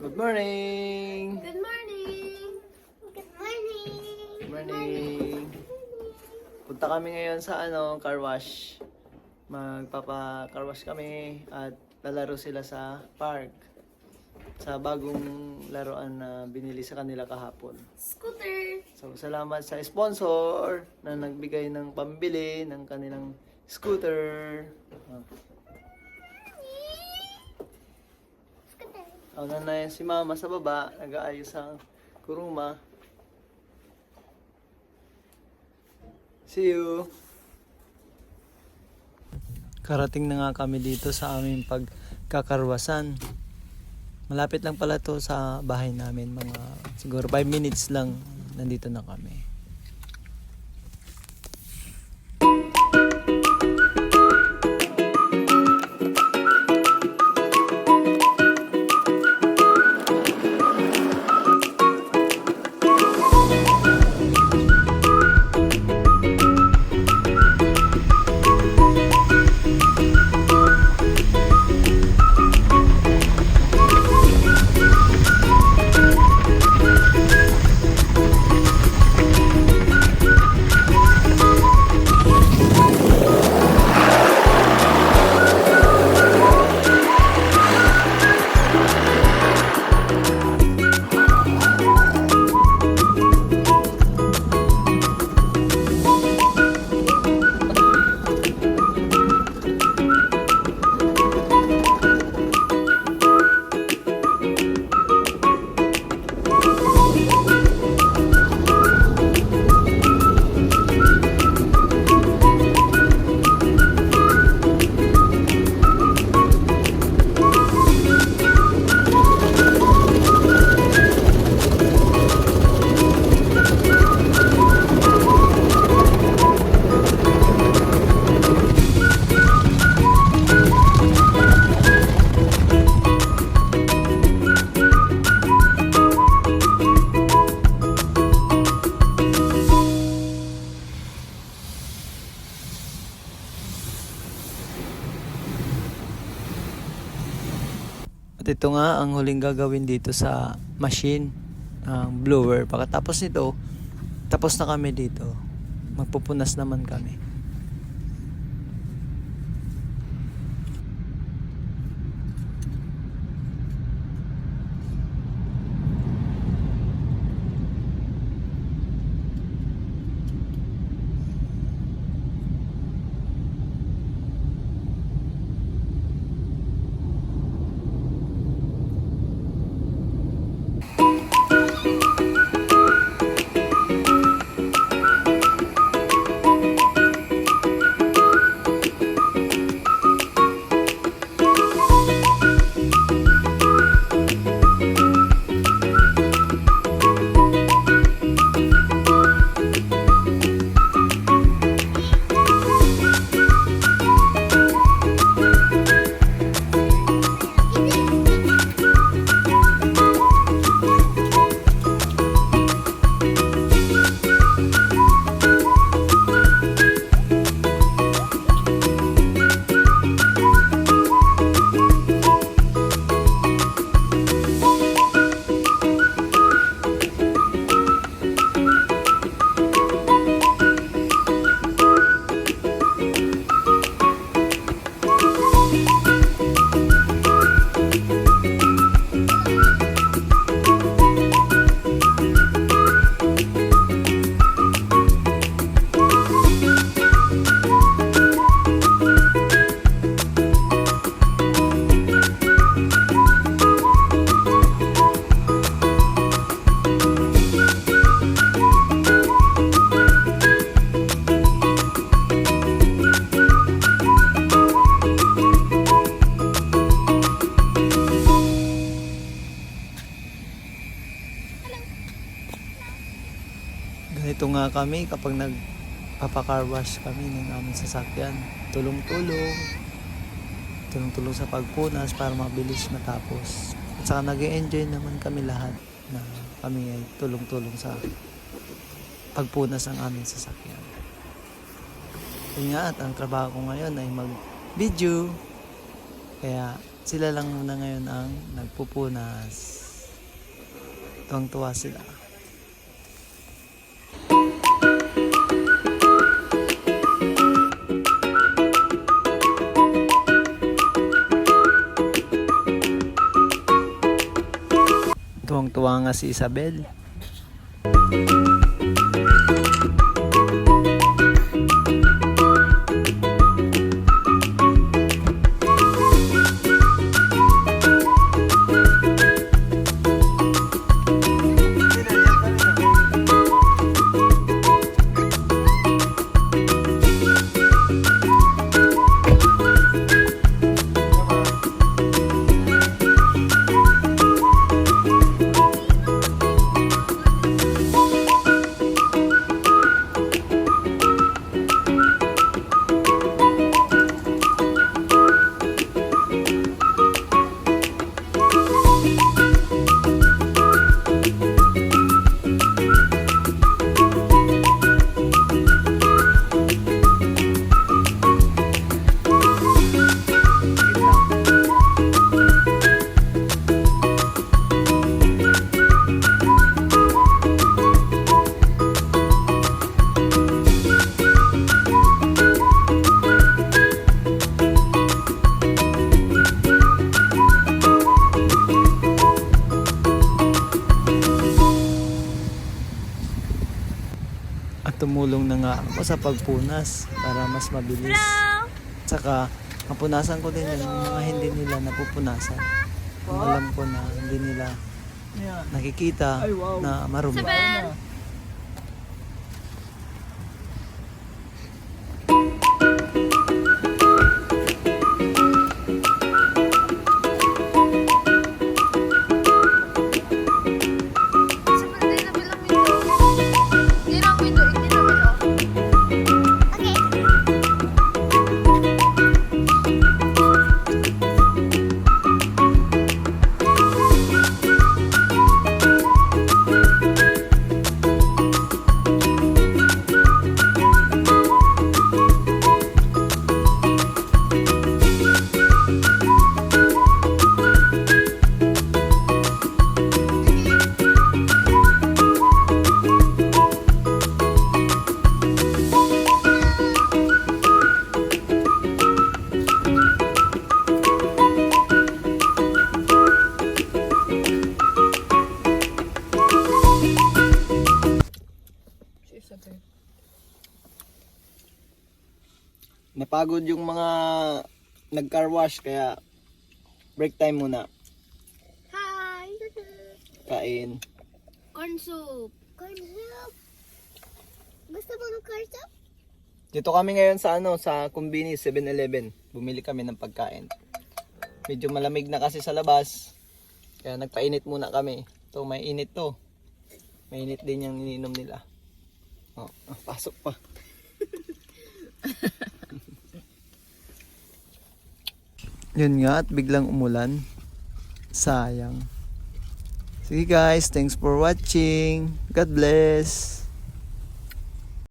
Good morning! Good morning! Good morning! Good morning! Punta kami ngayon sa car wash. Magpapa-car wash kami at lalaro sila sa park. Sa bagong laruan na binili sa kanila kahapon. Scooter! So, salamat sa sponsor na nagbigay ng pambili ng kanilang scooter. Na si mama sa baba, nag-aayos ang kuruma. See you! Karating na nga kami dito sa aming pagkakarwasan. Malapit lang pala to sa bahay namin. Mga siguro 5 minutes lang nandito na kami. At ito nga ang huling gagawin dito sa machine, ang blower. Pagkatapos nito, tapos na kami dito. Magpupunas naman kami. Ganito nga kami kapag nagpapa-car wash kami ng aming sasakyan. Tulong-tulong sa pagpunas para mabilis matapos. At saka nag-e-enjoy naman kami lahat na kami ay tulong-tulong sa pagpunas ng aming sasakyan. Yun nga, at ang trabaho ko ngayon ay mag-video. Kaya sila lang muna ngayon ang nagpupunas. Tuwang-tuwa sila. Tuwang-tuwa nga si Isabel. At tumulong na nga ako sa pagpunas para mas mabilis. Tsaka, mapunasan ko din yung mga hindi nila napupunasan. Kung alam ko na hindi nila nakikita na marumi. Napagod yung mga nag-car wash kaya break time muna. Hi! Kain. Corn soup. Corn soup. Gusto mo ng corn soup? Dito kami ngayon sa Kumbini 7-Eleven. Bumili kami ng pagkain. Medyo malamig na kasi sa labas. Kaya nagpainit muna kami. Ito, may init to. May init din yung ininom nila. Oh, pasok pa. Yun nga at biglang umulan. Sayang. Sige guys, thanks for watching. God bless.